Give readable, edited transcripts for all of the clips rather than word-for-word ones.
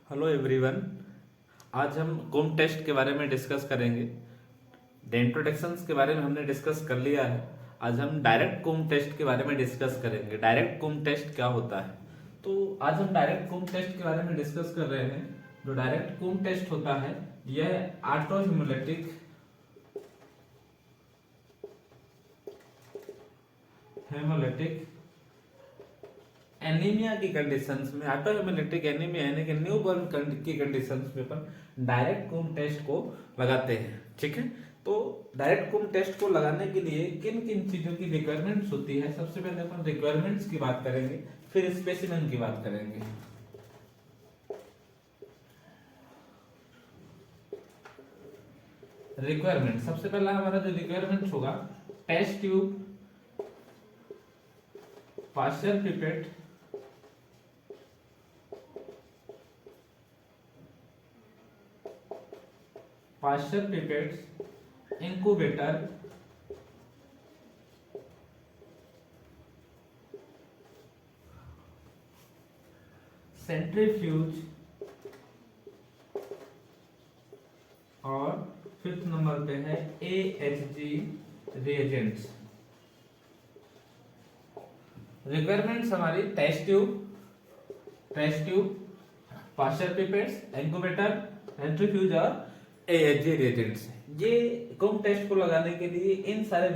Hello everyone. आज हम कुम टेस्ट के बारे में डिस्कस करेंगे। द इंट्रोडक्शंस के बारे में हमने डिस्कस कर लिया है। आज हम डायरेक्ट कुम टेस्ट के बारे में डिस्कस करेंगे। डायरेक्ट कुम टेस्ट क्या होता है, तो आज हम डायरेक्ट कुम टेस्ट के बारे में डिस्कस कर रहे हैं। जो डायरेक्ट कुम टेस्ट होता है यह ऑटोहेमोलिटिक हेमोलिटिक एनीमिया की कंडीशंस में, ऑटोहेमोलिटिक एनीमिया यानी कि न्यूबॉर्न की कंडीशंस में अपन डायरेक्ट कुम टेस्ट को लगाते हैं। ठीक है, तो डायरेक्ट कुम टेस्ट को लगाने के लिए किन किन चीजों की रिक्वायरमेंट्स होती है, सबसे पहले अपन रिक्वायरमेंट्स की बात करेंगे, फिर स्पेसिमेन की बात करेंगे। रिक्वायरमेंट, सबसे पहला हमारा जो रिक्वायरमेंट होगा, test tube, partial pipette, partial pipettes, incubator, centrifuge और फिफ्थ नंबर पे है AHG रिएजेंट्स। रिक्वायरमेंट्स हमारी test tube, partial pipettes, incubator, centrifuge और AHG रिएजेंट्स। ये कुम टेस्ट को लगाने के लिए इन सारे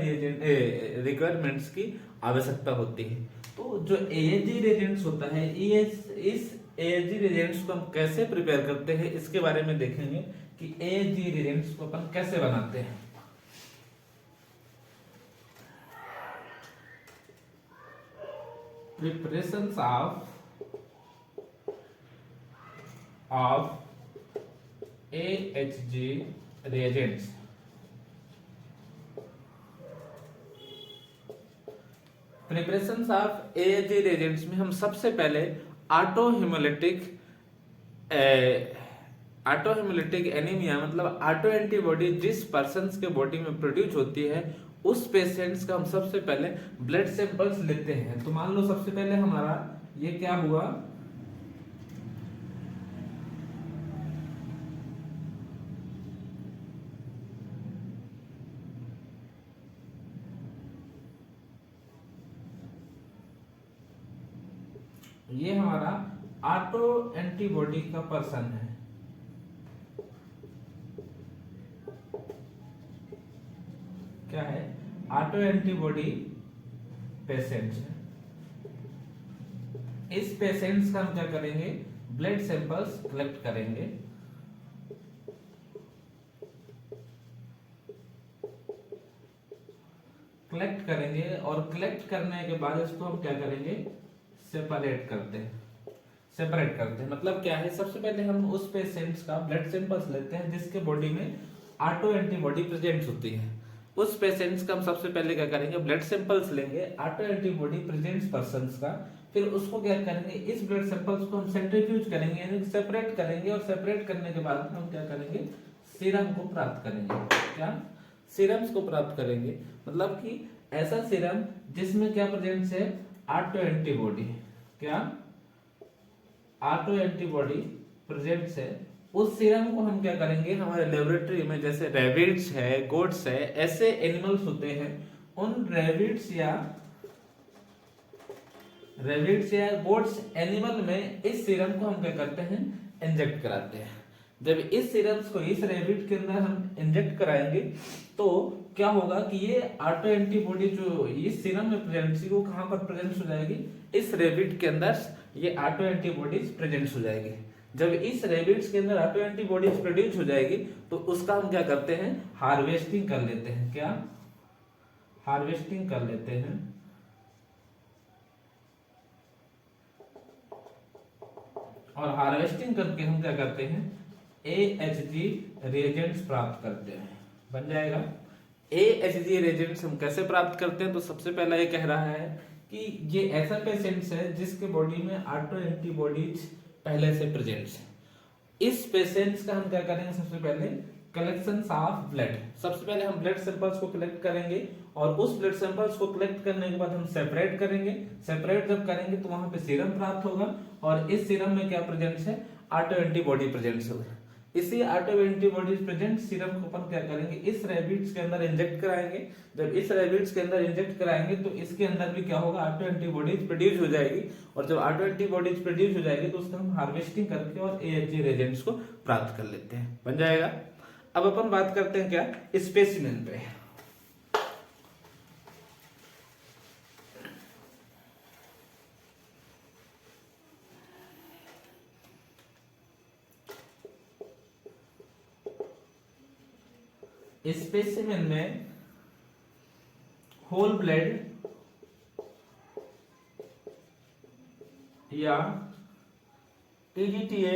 रिक्वायरमेंट्स की आवश्यकता होती है। तो जो AHG रिएजेंट्स होता है, इस AHG रिएजेंट्स को हम कैसे प्रिपेयर करते हैं इसके बारे में देखेंगे कि AHG रिएजेंट्स को अपन कैसे बनाते हैं। Preparations of AHG reagents। Preparations of AHG reagents में हम सबसे पहले ऑटोहेमोलिटिक एनीमिया मतलब ऑटो एंटीबॉडी जिस पर्सन्स के बॉडी में प्रोड्यूस होती है उस पेशेंट्स का हम सबसे पहले ब्लड सैंपल्स लेते हैं। तो मान लो सबसे पहले हमारा ये क्या हुआ, ये हमारा ऑटो एंटीबॉडी का पर्सन है। क्या है? ऑटो एंटीबॉडी पेशेंट है। इस पेशेंट्स का हम क्या करेंगे, ब्लड सैंपल्स कलेक्ट करेंगे। और कलेक्ट करने के बाद इसको हम क्या करेंगे, सेपरेट करते हैं। मतलब क्या है, सबसे पहले हम उस पेशेंट्स का ब्लड सैंपल्स लेते हैं जिसके बॉडी में ऑटो एंटीबॉडी प्रेजेंट होती है। उस पेशेंट्स का हम सबसे पहले क्या करेंगे, ब्लड सैंपल्स लेंगे ऑटो एंटीबॉडी प्रेजेंट पर्संस का। फिर उसको क्या करेंगे, इस ब्लड सैंपल्स को हम सेंट्रीफ्यूज करेंगे यानी सेपरेट करेंगे। और सेपरेट करने के बाद हम क्या करेंगे, सीरम को प्राप्त करेंगे। क्या? सीरम्स को प्राप्त करेंगे, मतलब कि ऐसा सीरम जिसमें क्या प्रेजेंट है, ऑटो एंटीबॉडी। क्या? ऑटो एंटीबॉडी प्रेजेंट है। उस सीरम को हम क्या करेंगे, हमारे लेबोरेटरी में जैसे रैबिट्स है, गोट्स है, ऐसे एनिमल्स होते हैं, उन रैबिट्स या गोट्स एनिमल में इस सीरम को हम क्या करते हैं, इंजेक्ट कराते हैं। जब इस सीरम्स को इस रैबिट के अंदर हम इंजेक्ट कराएंगे तो क्या होगा कि ये ऑटो एंटीबॉडी जो इस सीरम में प्रेजेंट थी वो कहां पर प्रेजेंट हो जाएगी, इस रैबिट के अंदर ये ऑटो एंटीबॉडीज प्रेजेंट हो जाएगी। जब इस रैबिट्स के अंदर ऑटो एंटीबॉडीज प्रोड्यूस हो जाएगी तो उसका हम क्या करते हैं, हार्वेस्टिंग कर लेते हैं। क्या? हार्वेस्टिंग कर लेते हैं। और हार्वेस्टिंग करके हम क्या करते हैं, AHG रिएजेंट्स प्राप्त करते हैं। बन जाएगा। AHG रिएजेंट्स हम कैसे प्राप्त करते हैं, तो सबसे पहला ये कह रहा है कि ये ऐसा पेशेंट्स है जिसके बॉडी में ऑटो एंटीबॉडीज पहले से प्रेजेंट है। इस पेशेंट्स का हम क्या करेंगे, सबसे पहले कलेक्शन ऑफ ब्लड। सबसे पहले हम ब्लड सैंपल्स को कलेक्ट करेंगे और उस ब्लड सैंपल्स को कलेक्ट करने के बाद हम सेपरेट करेंगे। सेपरेट जब करेंगे तो वहां पे सीरम प्राप्त होगा और इस सीरम में क्या प्रेजेंट है, ऑटो एंटीबॉडी प्रेजेंट होगा। इसी ऑटो एंटीबॉडीज प्रेजेंट सीरम को अपन क्या करेंगे, इस रैबिट्स के अंदर इंजेक्ट कराएंगे। जब इस रैबिट्स के अंदर इंजेक्ट कराएंगे तो इसके अंदर भी क्या होगा, ऑटो एंटीबॉडीज प्रोड्यूस हो जाएगी। और जब ऑटो एंटीबॉडीज प्रोड्यूस हो जाएगी तो उसका हम हार्वेस्टिंग करके और एएचजी रेजेंट्स को प्राप्त कर लेते हैं, बन जाएगा। अब अपन बात करते हैं क्या, स्पेसिमेन पे। स्पेसिमेन में होल ब्लड या टीजीटीए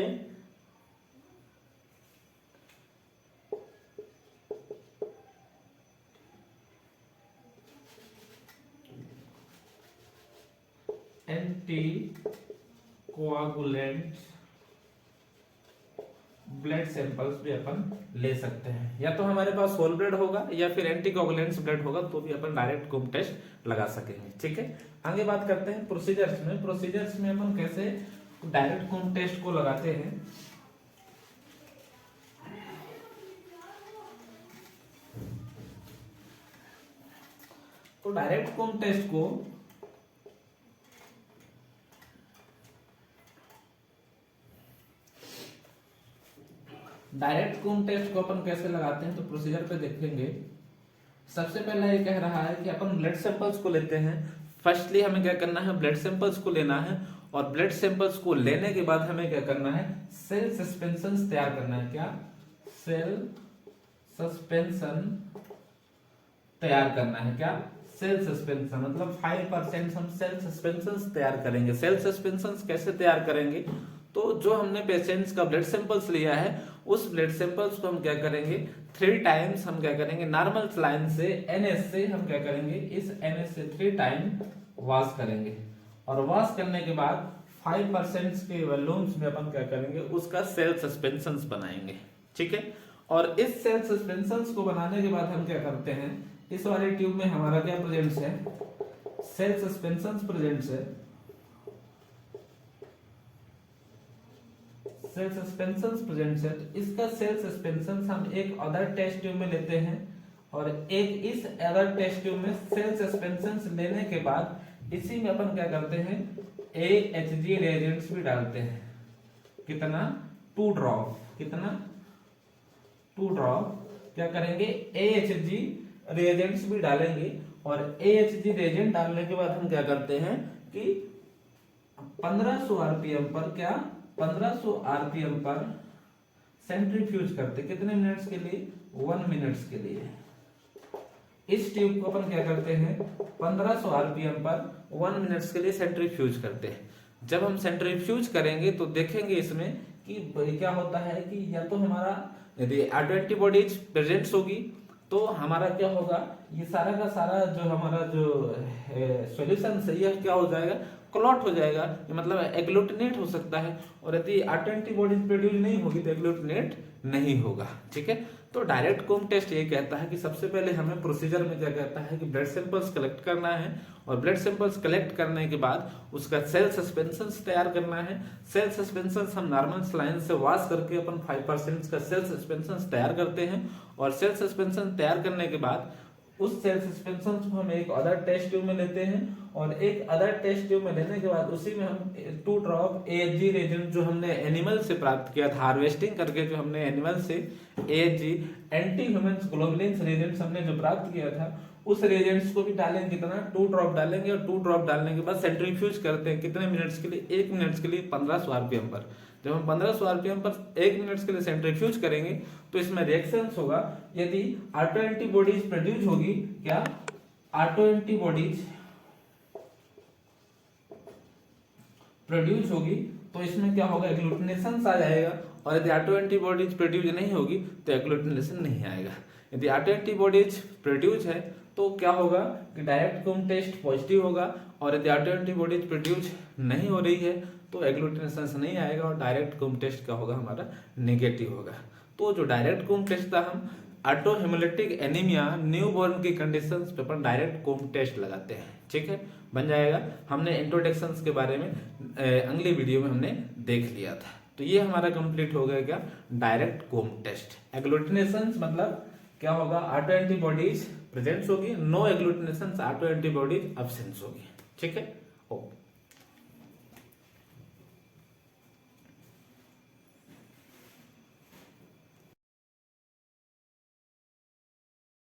एंटी कोआगुलेंट ब्लड सैंपल्स भी अपन ले सकते हैं। या तो हमारे पास होल ब्लड होगा या फिर एंटीकोगुलेंट्स ब्लड होगा तो भी अपन डायरेक्ट कुम टेस्ट लगा सकेंगे। ठीक है, आगे बात करते हैं प्रोसीजर्स में। प्रोसीजर्स में अपन कैसे डायरेक्ट कुम टेस्ट को लगाते हैं। तो डायरेक्ट कुम टेस्ट को अपन कैसे लगाते हैं, तो प्रोसीजर पे देखेंगे। सबसे पहला ये कह रहा है कि अपन ब्लड सैंपल्स को लेते हैं। फर्स्टली हमें क्या करना है, ब्लड सैंपल्स को लेना है और ब्लड सैंपल्स को लेने के बाद हमें क्या करना है, सेल सस्पेंशन तैयार करना है। क्या, सेल सस्पेंशन तैयार करना है। क्या, सेल सस्पेंशन मतलब 5% हम सेल सस्पेंशन तैयार करेंगे। सेल सस्पेंशन कैसे तैयार करेंगे, तो जो हमने पेशेंट्स का ब्लड सैंपल्स लिया है उस ब्लड सैंपल्स को हम क्या करेंगे, 3 टाइम्स हम क्या करेंगे, नॉर्मल सलाइन से NS से हम क्या करेंगे, इस NS से 3 टाइम वॉश करेंगे। और वॉश करने के बाद 5% के वॉल्यूम्स में अपन क्या करेंगे, उसका सेल सस्पेंशन बनाएंगे। ठीक है, और इस सेल सस्पेंशन को बनाने के बाद हम क्या करते हैं, इस वाले ट्यूब में हमारा क्या प्रेजेंट्स है, सेल सस्पेंशन प्रेजेंट्स है। सेल सस्पेंशन प्रेजेंट्स है, तो इसका सेल सस्पेंशन हम एक अदर टेस्ट ट्यूब में लेते हैं और एक इस अदर टेस्ट ट्यूब में सेल सस्पेंशन लेने के बाद इसी में अपन क्या करते हैं, AHG रिएजेंट्स भी डालते हैं। कितना, 2 ड्रॉप। कितना, 2 ड्रॉप क्या करेंगे, AHG रिएजेंट्स भी डालेंगे। और AHG रिएजेंट डालने के बाद हम क्या करते हैं कि 1500 आरपीएम पर, क्या 1500 आरपीएम पर सेंट्रीफ्यूज करते। कितने मिनट्स के लिए, 1 मिनट्स के लिए। इस ट्यूब को अपन क्या करते हैं, 1500 आरपीएम पर 1 मिनट्स के लिए सेंट्रीफ्यूज करते हैं। जब हम सेंट्रीफ्यूज करेंगे तो देखेंगे इसमें कि क्या होता है कि या तो हमारा यदि ऑटो एंटीबॉडीज प्रेजेंट्स होगी तो हमारा क्या होगा, ये सारा का सारा जो हमारा जो सॉल्यूशन है यह क्या हो जाएगा, क्लॉट हो जाएगा, मतलब एग्लूटिनेट हो सकता है। और यदि ऑटो एंटीबॉडीज प्रोड्यूस नहीं होगी तो एग्लूटिनेट नहीं होगा। ठीक है, तो डायरेक्ट कुम टेस्ट ये कहता है कि सबसे पहले हमें प्रोसीजर में क्या कहता है कि ब्लड सैंपल्स कलेक्ट करना है और ब्लड सैंपल्स कलेक्ट करने के बाद उसका सेल सस्पेंशन तैयार करना है। सेल सस्पेंशन हम नॉर्मल सलाइन से वॉश करके अपन 5% का सेल सस्पेंशन तैयार करते हैं। और सेल सस्पेंशन तैयार करने के बाद उस सेल सस्पेंशन को हम एक अदर टेस्ट ट्यूब में लेते हैं और एक अदर टेस्ट ट्यूब में लेने के बाद उसी में हम 2 ड्रॉप AHG रेजेंट जो हमने एनिमल से प्राप्त किया था, हार्वेस्टिंग करके जो हमने एनिमल से AHG anti human globulin reagents हमने जो प्राप्त किया था उस रेजेंट्स को भी डालेंगे। कितना, 2 ड्रॉप डालेंगे और 2 ड्रॉप डालने के बाद सेंट्रीफ्यूज करते हैं। कितने मिनट्स के लिए, 1 मिनट के लिए 1500 आरपीएम पर। जब हम 1500 आरपीएम पर 1 मिनट के लिए सेंट्रीफ्यूज करेंगे तो इसमें रिएक्शंस होगा। यदि ऑटो एंटीबॉडीज प्रोड्यूस होगी, क्या ऑटो एंटीबॉडीज प्रोड्यूस होगी तो इसमें क्या होगा, एग्लूटिनेशन आ जाएगा। और यदि ऑटो एंटीबॉडीज प्रोड्यूस नहीं होगी तो एग्लूटिनेशन नहीं आएगा। यदि ऑटो एंटीबॉडीज प्रोड्यूस है तो क्या होगा कि डायरेक्ट कुम टेस्ट पॉजिटिव होगा। और यदि ऑटो एंटीबॉडीज प्रोड्यूस नहीं हो रही है तो एग्लूटिनेशन नहीं आएगा और डायरेक्ट कुम टेस्ट क्या होगा, हमारा नेगेटिव होगा। तो जो डायरेक्ट कुम टेस्ट था, हम ऑटो हेमोलिटिक एनीमिया न्यूबॉर्न की कंडीशंस पे अपन डायरेक्ट कुम टेस्ट लगाते हैं। ठीक है, बन जाएगा। हमने इंट्रोडक्शंस के बारे में अगली वीडियो में हमने देख लिया था। तो ये हमारा कंप्लीट हो गया क्या, डायरेक्ट कोम टेस्ट। एग्लूटिनेशन मतलब क्या होगा, ऑटो एंटीबॉडीज प्रेजेंस होगी, no agglutination auto antibodies absence होगी। ठीक है, ओके।